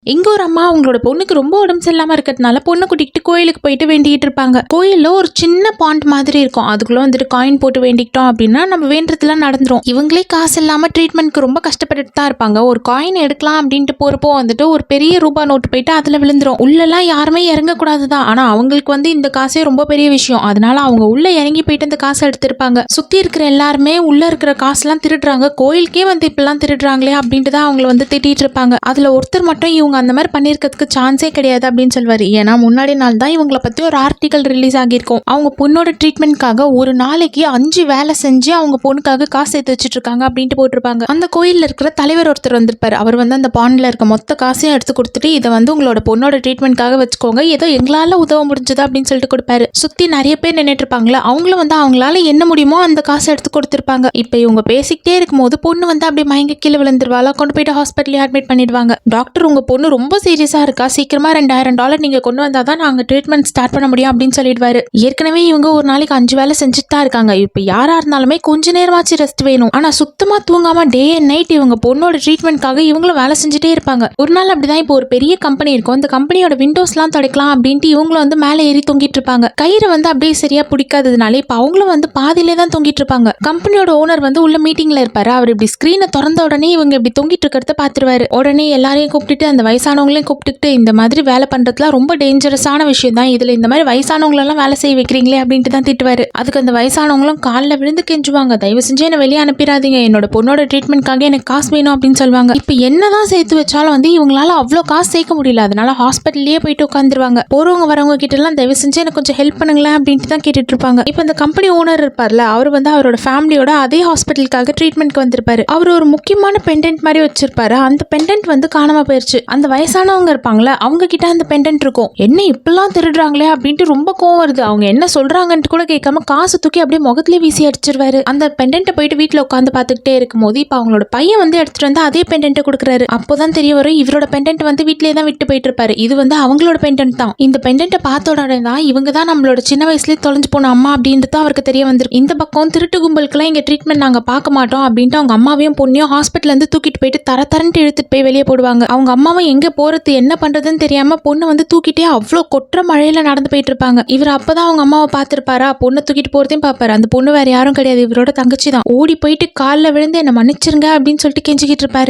எங்க ஒரு அம்மா அவங்களோட பொண்ணுக்கு ரொம்ப உடம்பு சரியில்லாம இருக்கிறதுனால பொண்ணு கூட்டிகிட்டு கோயிலுக்கு போயிட்டு வேண்டிகிட்டு இருப்பாங்க. கோயில்ல ஒரு சின்ன பாண்ட் மாதிரி இருக்கும். அதுக்குள்ள வந்துட்டு காயின் போட்டு வேண்டிக்கிட்டோம் அப்படின்னா நம்ம வேண்டதுலாம் நடந்துரும். இவங்களே காசு இல்லாம ட்ரீட்மெண்ட்க்கு ரொம்ப கஷ்டப்பட்டுட்டு தான் இருப்பாங்க. ஒரு காயின் எடுக்கலாம் அப்படின்ட்டு போறப்போ வந்துட்டு ஒரு பெரிய ரூபா நோட்டு போயிட்டு அதுல விழுந்துரும். உள்ளெல்லாம் யாருமே இறங்கக்கூடாதுதான். ஆனா அவங்களுக்கு வந்து இந்த காசே ரொம்ப பெரிய விஷயம். அதனால அவங்க உள்ள இறங்கி போயிட்டு இந்த காசை எடுத்திருப்பாங்க. சுத்தி இருக்கிற எல்லாருமே உள்ள இருக்கிற காசுலாம் திருடுறாங்க, கோயிலுக்கே வந்து இப்பெல்லாம் திருடுறாங்களே அப்படின்ட்டு தான் அவங்கள வந்து திட்டிட்டு இருப்பாங்க. அதுல ஒருத்தர் மட்டும் இவங்க அந்த மாதிரி பண்ணிருக்கிறதுக்கு சான்ஸே கிடையாது அப்படின்னு சொல்வாரு. ஏன்னா முன்னாடி நாள் தான் இவங்களை பத்தி ஒரு ஆர்டிகல் ரிலீஸ் ஆகியிருக்கும். அவங்க பொண்ணோட ட்ரீட்மெண்ட்காக ஒரு நாளைக்கு 5 வேலை செஞ்சு அவங்க பொண்ணுக்காக காசு சேர்த்து வச்சுட்டு இருக்காங்க அப்படின்ட்டு போட்டிருப்பாங்க. அந்த கோயில்ல இருக்கிற தலைவர் ஒருத்தர் வந்திருப்பாரு. அவர் வந்து அந்த பாண்ட்ல இருக்க மொத்த காசையும் எடுத்து கொடுத்துட்டு இதை வந்து உங்களோட பொண்ணோட ட்ரீட்மெண்ட்காக வச்சுக்கோங்க, ஏதோ எங்களால உதவ முடிஞ்சது அப்படின்னு சொல்லிட்டு கொடுப்பாரு. சுத்தி நிறைய பேர் நின்றுட்டு இருப்பாங்களா, அவங்களும் வந்து அவங்களால என்ன முடியுமோ அந்த காசை எடுத்து கொடுத்திருப்பாங்க. இப்ப இவங்க பேசிக்கிட்டே இருக்கும்போது பொண்ணு வந்து அப்படியே மயங்கி கீழே விழுந்துருவாளா, கொண்டு போயிட்டு ஹாஸ்பிட்டல் அட்மிட் பண்ணிடுவாங்க. டாக்டர் உங்க பொண்ணு ரொம்ப சீரியஸா இருக்கா, சீக்கிரமா $2000 நீங்க கொண்டு வந்தாதான் நாங்க ட்ரீட்மெண்ட் ஸ்டார்ட் பண்ண முடியும் அப்படின்னு சொல்லிடுவாரு. ஏற்கனவே இவங்க ஒரு நாளைக்கு 5 வேலை செஞ்சுட்டு தான் இருக்காங்க. இப்ப யாரா இருந்தாலுமே கொஞ்ச நேரமாச்சு ரெஸ்ட் வேணும். ஆனா சுத்தமா தூங்காம டே அண்ட் நைட் இவங்க பொண்ணோட ட்ரீட்மெண்ட்காக இவங்களும் வேலை செஞ்சுட்டே இருப்பாங்க. ஒரு நாள் அப்படிதான் இப்போ ஒரு பெரிய கம்பெனி இருக்கும். அந்த கம்பெனியோட விண்டோஸ் எல்லாம் துடைக்கலாம் அப்படின்ட்டு இவங்களும் வந்து மேலே ஏறி தொங்கிட்டு இருப்பாங்க. கயிறு வந்து அப்படியே சரியா பிடிக்காததுனால இப்ப அவங்களும் வந்து பாதியிலே தான் தொங்கிட்டு இருப்பாங்க. கம்பெனியோட ஓனர் வந்து உள்ள மீட்டிங்ல இருப்பாரு. அவர் இப்படி ஸ்கிரீனை திறந்த உடனே இவங்க இப்படி தொங்கிட்டு இருக்கிறத பாத்துருவாரு. உடனே எல்லாரையும் கூப்பிட்டுட்டு அந்த வயசானவங்களையும் கூப்பிட்டுட்டு இந்த மாதிரி வேலை பண்றதுலாம் ரொம்ப டேஞ்சரஸான விஷயம் தான், இதுல இந்த மாதிரி வயசானவங்களெல்லாம் வேலை செய்ய வைக்கிறீங்களே அப்படின்ட்டு தான் திட்டுவாரு. அதுக்கு அந்த வயசானவங்களும் காலில் விழுந்து கெஞ்சுவாங்க, தயவு செஞ்சு என்ன வெளியே அனுப்பிடாதீங்க, என்னோட பொண்ணோட ட்ரீட்மெண்ட்காக எனக்கு காசு வேணும் அப்படின்னு சொல்லுவாங்க. இப்ப என்னதான் சேர்த்து வச்சாலும் வந்து இவங்களால அவ்வளோ காசு சேர்க்க முடியல. அதனால ஹாஸ்பிட்டல்லயே போயிட்டு உட்காந்துருவாங்க. போறவங்க வரவங்க கிட்ட எல்லாம் தயவு செஞ்சு எனக்கு கொஞ்சம் ஹெல்ப் பண்ணுங்களேன் அப்படின்ட்டு தான் கேட்டுட்டு இருப்பாங்க. இப்ப இந்த கம்பெனி ஓனர் இருப்பார்ல, அவர் வந்து அவரோட ஃபேமிலியோட அதே ஹாஸ்பிட்டலுக்காக ட்ரீட்மெண்ட்க்கு வந்திருப்பாரு. அவர் ஒரு முக்கியமான பெண்டன்ட் மாதிரி வச்சிருப்பாரு. அந்த பெண்டன்ட் வந்து காணாம போயிருச்சு. அந்த வயசானவங்க இருப்பாங்களே அவங்க கிட்ட அந்த பெண்டன்ட் இருக்கும். என்ன இப்பெல்லாம் திருடுறாங்களே அப்படின்ட்டு ரொம்ப கோவம் வருது. அவங்க என்ன சொல்றாங்கன்ட்டு கூட கேட்காம காசு தூக்கி அப்படியே முகத்திலே வீசி அடிச்சிருவாரு. அந்த பெண்டன்ட்டை போயிட்டு வீட்டுல உட்காந்து பார்த்துக்கிட்டே இருக்கும் போது இப்ப அவங்களோட பையன் வந்து எடுத்துட்டு வந்து அதே பெண்டன்ட்டை கொடுக்குறாரு. அப்போதான் தெரிய வரும் இவரோட பெண்டன்ட் வந்து வீட்லயே தான் விட்டு போயிட்டு இருப்பாரு. இது வந்து அவங்களோட பெண்டன்ட் தான். இந்த பெண்டன்ட்டை பார்த்த உடனே தான் இவங்க தான் நம்மளோட சின்ன வயசுலேயே தொலைஞ்சு போன அம்மா அப்படின்ட்டு தான் அவருக்கு தெரிய வந்திருக்கு. இந்த பக்கம் திருட்டு கும்பலுக்குலாம் இங்க ட்ரீட்மெண்ட் நாங்க பார்க்க மாட்டோம் அப்படின்ட்டு அவங்க அம்மாவையும் பொண்ணையும் ஹாஸ்பிட்டல் இருந்து தூக்கிட்டு போயிட்டு தரன்ட்டு இழுத்துட்டு போய் வெளியே போடுவாங்க. அவங்க அம்மாவும் எங்க போறது என்ன பண்றதுன்னு தெரியாம பொண்ணு வந்து தூக்கிட்டே அவ்வளோ கொற்ற மழையில நடந்து போயிட்டு இருப்பாங்க. இவர் அப்பதான் அவங்க அம்மாவை பார்த்திருப்பாரா, பொண்ணை தூக்கிட்டு போறதையும் பார்ப்பாரு. அந்த பொண்ணு வேற யாரும் கிடையாது, இவரோட தங்கச்சி தான். ஓடி போயிட்டு காலில் விழுந்து என்ன மன்னிச்சிருங்க அப்படின்னு சொல்லிட்டு கெஞ்சிக்கிட்டு இருப்பாரு.